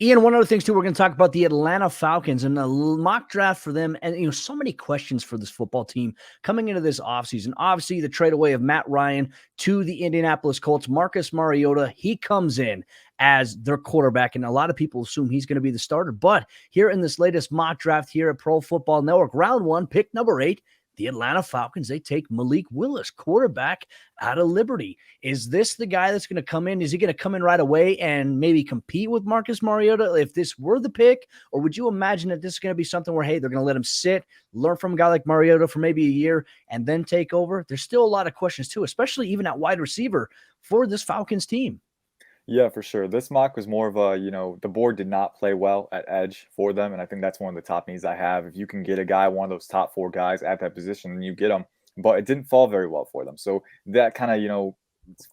Ian, one other things too, we're going to talk about the Atlanta Falcons and the mock draft for them. And, so many questions for this football team coming into this offseason. Obviously, the trade away of Matt Ryan to the Indianapolis Colts, Marcus Mariota, he comes in as their quarterback. And a lot of people assume he's going to be the starter. But here in this latest mock draft here at Pro Football Network, round 1, pick number 8, the Atlanta Falcons, they take Malik Willis, quarterback out of Liberty. Is this the guy that's going to come in? Is he going to come in right away and maybe compete with Marcus Mariota if this were the pick? Or would you imagine that this is going to be something where, hey, they're going to let him sit, learn from a guy like Mariota for maybe a year, and then take over? There's still a lot of questions too, especially even at wide receiver for this Falcons team. Yeah, for sure. This mock was more of a, the board did not play well at edge for them. And I think that's one of the top needs I have. If you can get a guy, one of those top 4 guys at that position, then you get them. But it didn't fall very well for them. So that kind of,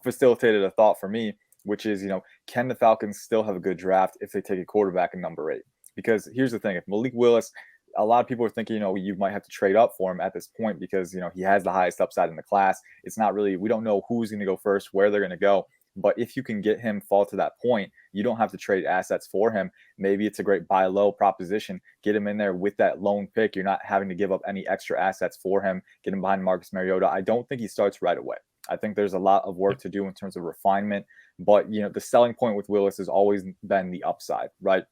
facilitated a thought for me, which is, can the Falcons still have a good draft if they take a quarterback in number 8? Because here's the thing. If Malik Willis, a lot of people are thinking, you might have to trade up for him at this point because, he has the highest upside in the class. It's not really, we don't know who's going to go first, where they're going to go. But if you can get him fall to that point, you don't have to trade assets for him. Maybe it's a great buy low proposition. Get him in there with that lone pick. You're not having to give up any extra assets for him. Get him behind Marcus Mariota. I don't think he starts right away. I think there's a lot of work to do in terms of refinement. But, the selling point with Willis has always been the upside, right?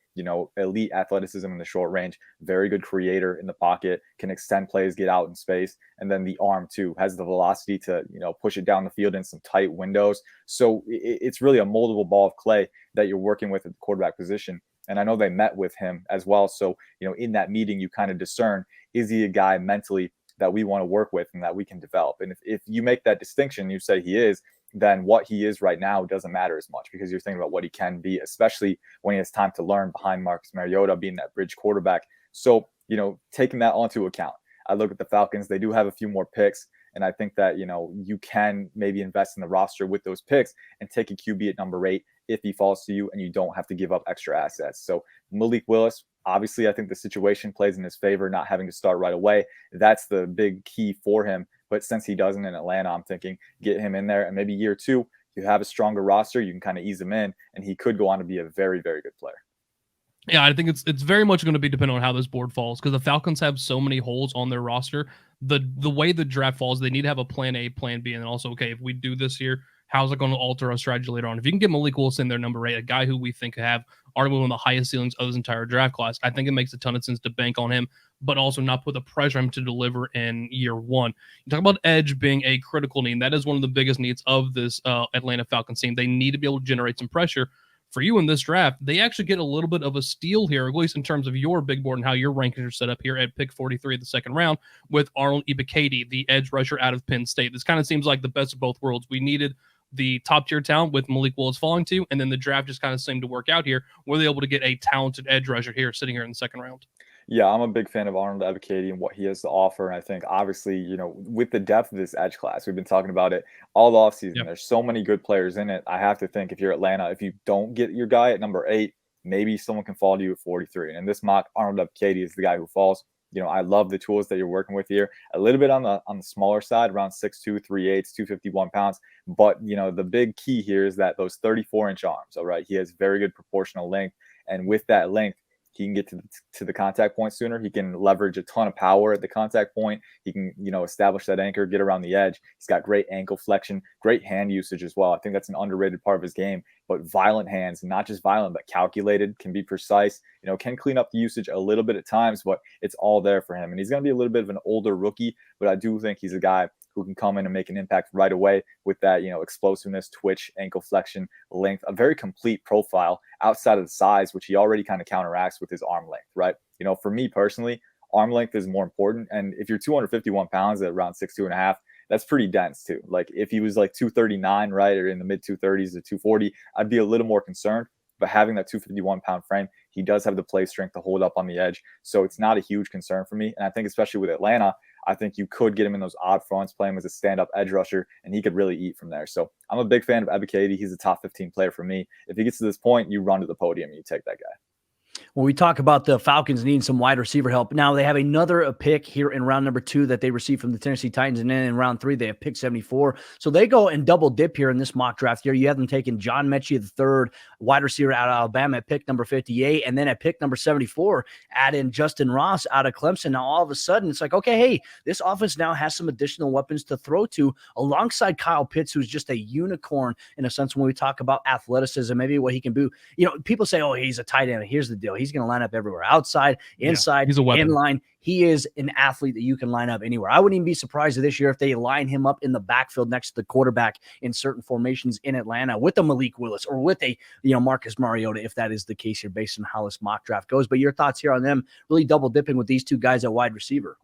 Elite athleticism in the short range, very good creator in the pocket, can extend plays, get out in space. And then the arm, too, has the velocity to, push it down the field in some tight windows. So it's really a moldable ball of clay that you're working with at the quarterback position. And I know they met with him as well. So, in that meeting, you kind of discern, is he a guy mentally that we want to work with and that we can develop? And if you make that distinction, you say he is, then what he is right now doesn't matter as much because you're thinking about what he can be, especially when he has time to learn behind Marcus Mariota being that bridge quarterback. So, taking that onto account, I look at the Falcons. They do have a few more picks. And I think that, you can maybe invest in the roster with those picks and take a QB at number 8 if he falls to you and you don't have to give up extra assets. So Malik Willis, obviously, I think the situation plays in his favor, not having to start right away. That's the big key for him. But since he doesn't in Atlanta, I'm thinking get him in there. And maybe year 2, you have a stronger roster. You can kind of ease him in. And he could go on to be a very, very good player. Yeah, I think it's very much going to be dependent on how this board falls because the Falcons have so many holes on their roster. The way the draft falls, they need to have a plan A, plan B, and then also, okay, if we do this here, how's it going to alter our strategy later on? If you can get Malik Willis in there, number 8, a guy who we think have arguably one of the highest ceilings of this entire draft class, I think it makes a ton of sense to bank on him, but also not put the pressure on him to deliver in year 1. You talk about edge being a critical need. That is one of the biggest needs of this Atlanta Falcons team. They need to be able to generate some pressure. For you in this draft, they actually get a little bit of a steal here, at least in terms of your big board and how your rankings are set up here at pick 43 of the second round with Arnold Ebiketie, the edge rusher out of Penn State. This kind of seems like the best of both worlds. We needed the top-tier talent with Malik Willis falling to, and then the draft just kind of seemed to work out here. Were they able to get a talented edge rusher here sitting here in the second round? Yeah, I'm a big fan of Arnold Ebiketie and what he has to offer. And I think, obviously, with the depth of this edge class, we've been talking about it all offseason. Yep. There's so many good players in it. I have to think if you're Atlanta, if you don't get your guy at number 8, maybe someone can fall to you at 43. And in this mock, Arnold Ebiketie is the guy who falls. I love the tools that you're working with here. A little bit on the smaller side, around 6'2", 3/8", 251 pounds. But, the big key here is that those 34-inch arms, all right? He has very good proportional length. And with that length, he can get to the contact point sooner. He can leverage a ton of power at the contact point. He can, establish that anchor, get around the edge. He's got great ankle flexion, great hand usage as well. I think that's an underrated part of his game. But violent hands, not just violent, but calculated, can be precise, can clean up the usage a little bit at times, but it's all there for him. And he's going to be a little bit of an older rookie, but I do think he's a guy who can come in and make an impact right away with that, explosiveness, twitch, ankle flexion, length, a very complete profile outside of the size, which he already kind of counteracts with his arm length, right? For me personally, arm length is more important. And if you're 251 pounds at around 6'2.5", that's pretty dense too. Like if he was like 239, right, or in the mid 230s to 240, I'd be a little more concerned. But having that 251-pound frame, he does have the play strength to hold up on the edge. So it's not a huge concern for me. And I think especially with Atlanta, I think you could get him in those odd fronts, play him as a stand-up edge rusher, and he could really eat from there. So I'm a big fan of Ebiketie. He's a top 15 player for me. If he gets to this point, you run to the podium and you take that guy. When we talk about the Falcons needing some wide receiver help, now they have another pick here in round number 2 that they received from the Tennessee Titans, and then in round 3 they have pick 74. So they go and double dip here in this mock draft here. You have them taking John Mechie III, wide receiver out of Alabama, at pick number 58, and then at pick number 74, add in Justin Ross out of Clemson. Now all of a sudden it's like, okay, hey, this offense now has some additional weapons to throw to alongside Kyle Pitts, who's just a unicorn in a sense when we talk about athleticism, maybe what he can do. People say, oh, he's a tight end. Here's the deal. He's going to line up everywhere, outside, inside, he's a weapon. inline. He is an athlete that you can line up anywhere. I wouldn't even be surprised this year if they line him up in the backfield next to the quarterback in certain formations in Atlanta with a Malik Willis or with a Marcus Mariota, if that is the case here based on how this mock draft goes. But your thoughts here on them really double dipping with these two guys at wide receiver?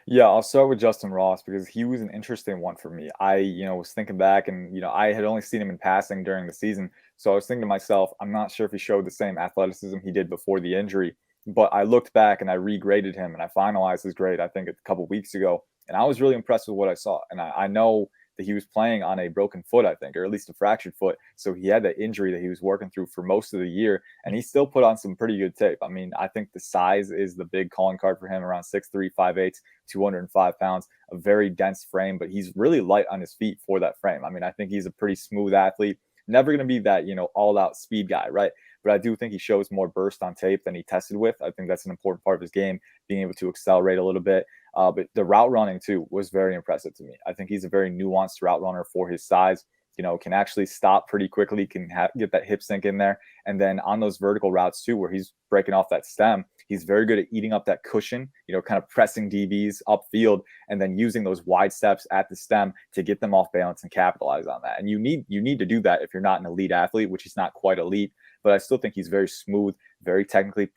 Yeah, I'll start with Justin Ross because he was an interesting one for me. I, was thinking back and, I had only seen him in passing during the season. So I was thinking to myself, I'm not sure if he showed the same athleticism he did before the injury, but I looked back and I regraded him and I finalized his grade, I think a couple weeks ago. And I was really impressed with what I saw. And I know that he was playing on a broken foot, I think, or at least a fractured foot. So he had that injury that he was working through for most of the year, and he still put on some pretty good tape. I mean, I think the size is the big calling card for him, around 6'3", 5'8", 205 pounds, a very dense frame, but he's really light on his feet for that frame. I mean, I think he's a pretty smooth athlete. Never going to be that, all-out speed guy, right? But I do think he shows more burst on tape than he tested with. I think that's an important part of his game, being able to accelerate a little bit. But the route running, too, was very impressive to me. I think he's a very nuanced route runner for his size. Can actually stop pretty quickly, can get that hip sink in there. And then on those vertical routes, too, where he's breaking off that stem, he's very good at eating up that cushion, kind of pressing DBs upfield and then using those wide steps at the stem to get them off balance and capitalize on that. And you need to do that if you're not an elite athlete, which he's not quite elite. But I still think he's very smooth, very technically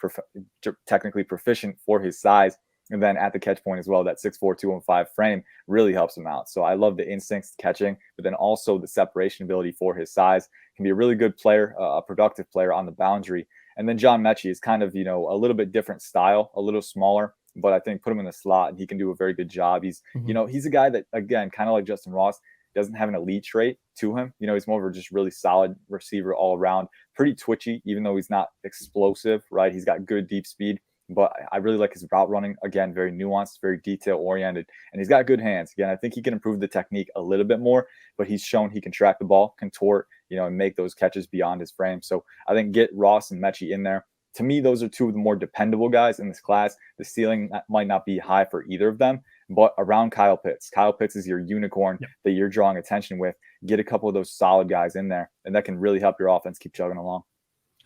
proficient for his size. And then at the catch point as well, that 6'4", 215 frame really helps him out. So I love the instincts catching, but then also the separation ability for his size. Can be a really good player, a productive player on the boundary. And then John Mechie is kind of, a little bit different style, a little smaller, but I think put him in the slot and he can do a very good job. He's, he's a guy that, again, kind of like Justin Ross, doesn't have an elite trait to him. He's more of a just really solid receiver all around, pretty twitchy, even though he's not explosive, right? He's got good deep speed. But I really like his route running. Again, very nuanced, very detail-oriented, and he's got good hands. Again, I think he can improve the technique a little bit more, but he's shown he can track the ball, contort, and make those catches beyond his frame. So I think get Ross and Mechie in there. To me, those are two of the more dependable guys in this class. The ceiling might not be high for either of them, but around Kyle Pitts. Kyle Pitts is your unicorn that you're drawing attention with. Get a couple of those solid guys in there, and that can really help your offense keep chugging along.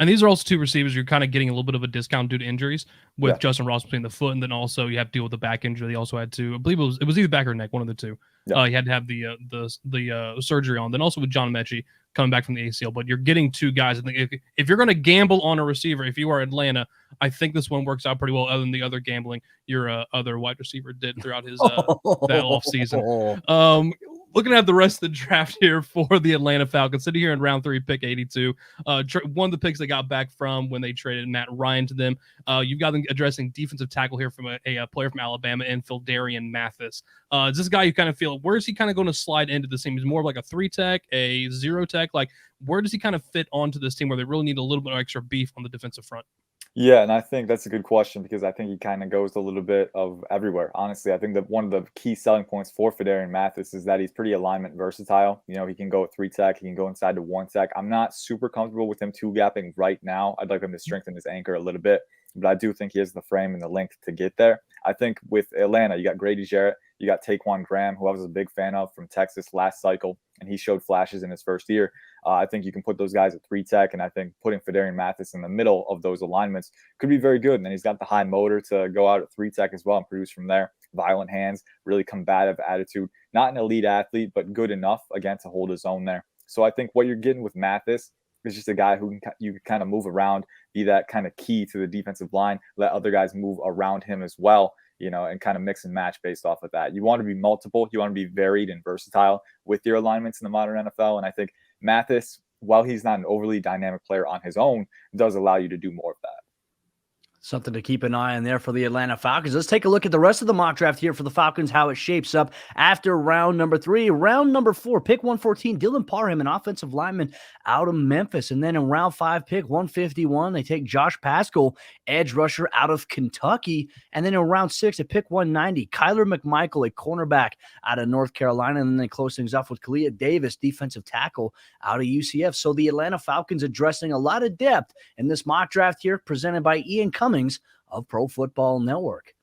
And these are also two receivers you're kind of getting a little bit of a discount due to injuries with Justin Ross between the foot, and then also you have to deal with the back injury. They also had to, I believe it was either back or neck, one of the two. Yeah. He had to have the surgery on. Then also with John Mechie coming back from the ACL. But you're getting two guys. I think if you're going to gamble on a receiver, if you are Atlanta, I think this one works out pretty well. Other than the other gambling your other wide receiver did throughout his that offseason. Looking at the rest of the draft here for the Atlanta Falcons, sitting here in round 3, pick 82. One of the picks they got back from when they traded Matt Ryan to them. You've got them addressing defensive tackle here from a player from Alabama in Phildarian Mathis. Is this guy you kind of feel, where is he kind of going to slide into this team? He's more of like a 3-tech, a 0-tech. Like, where does he kind of fit onto this team where they really need a little bit of extra beef on the defensive front? Yeah, and I think that's a good question because I think he kind of goes a little bit of everywhere. Honestly, I think that one of the key selling points for Phildarian Mathis is that he's pretty alignment versatile. He can go at 3-tech, he can go inside to 1-tech. I'm not super comfortable with him 2-gapping right now. I'd like him to strengthen his anchor a little bit, but I do think he has the frame and the length to get there. I think with Atlanta, you got Grady Jarrett, you got Taquan Graham, who I was a big fan of from Texas last cycle, and he showed flashes in his first year. I think you can put those guys at 3-tech, and I think putting Phildarian Mathis in the middle of those alignments could be very good. And then he's got the high motor to go out at 3-tech as well and produce from there. Violent hands, really combative attitude. Not an elite athlete, but good enough, again, to hold his own there. So I think what you're getting with Mathis is just a guy who you can kind of move around, be that kind of key to the defensive line, let other guys move around him as well, and kind of mix and match based off of that. You want to be multiple. You want to be varied and versatile with your alignments in the modern NFL. And I think Mathis, while he's not an overly dynamic player on his own, does allow you to do more of that. Something to keep an eye on there for the Atlanta Falcons. Let's take a look at the rest of the mock draft here for the Falcons, how it shapes up after round number 3. Round number 4, pick 114, Dylan Parham, an offensive lineman out of Memphis. And then in round 5, pick 151, they take Josh Paschal, edge rusher out of Kentucky. And then in round 6, at pick 190, Kyler McMichael, a cornerback out of North Carolina. And then they close things off with Kalia Davis, defensive tackle out of UCF. So the Atlanta Falcons addressing a lot of depth in this mock draft here, presented by Ian Cummings of Pro Football Network.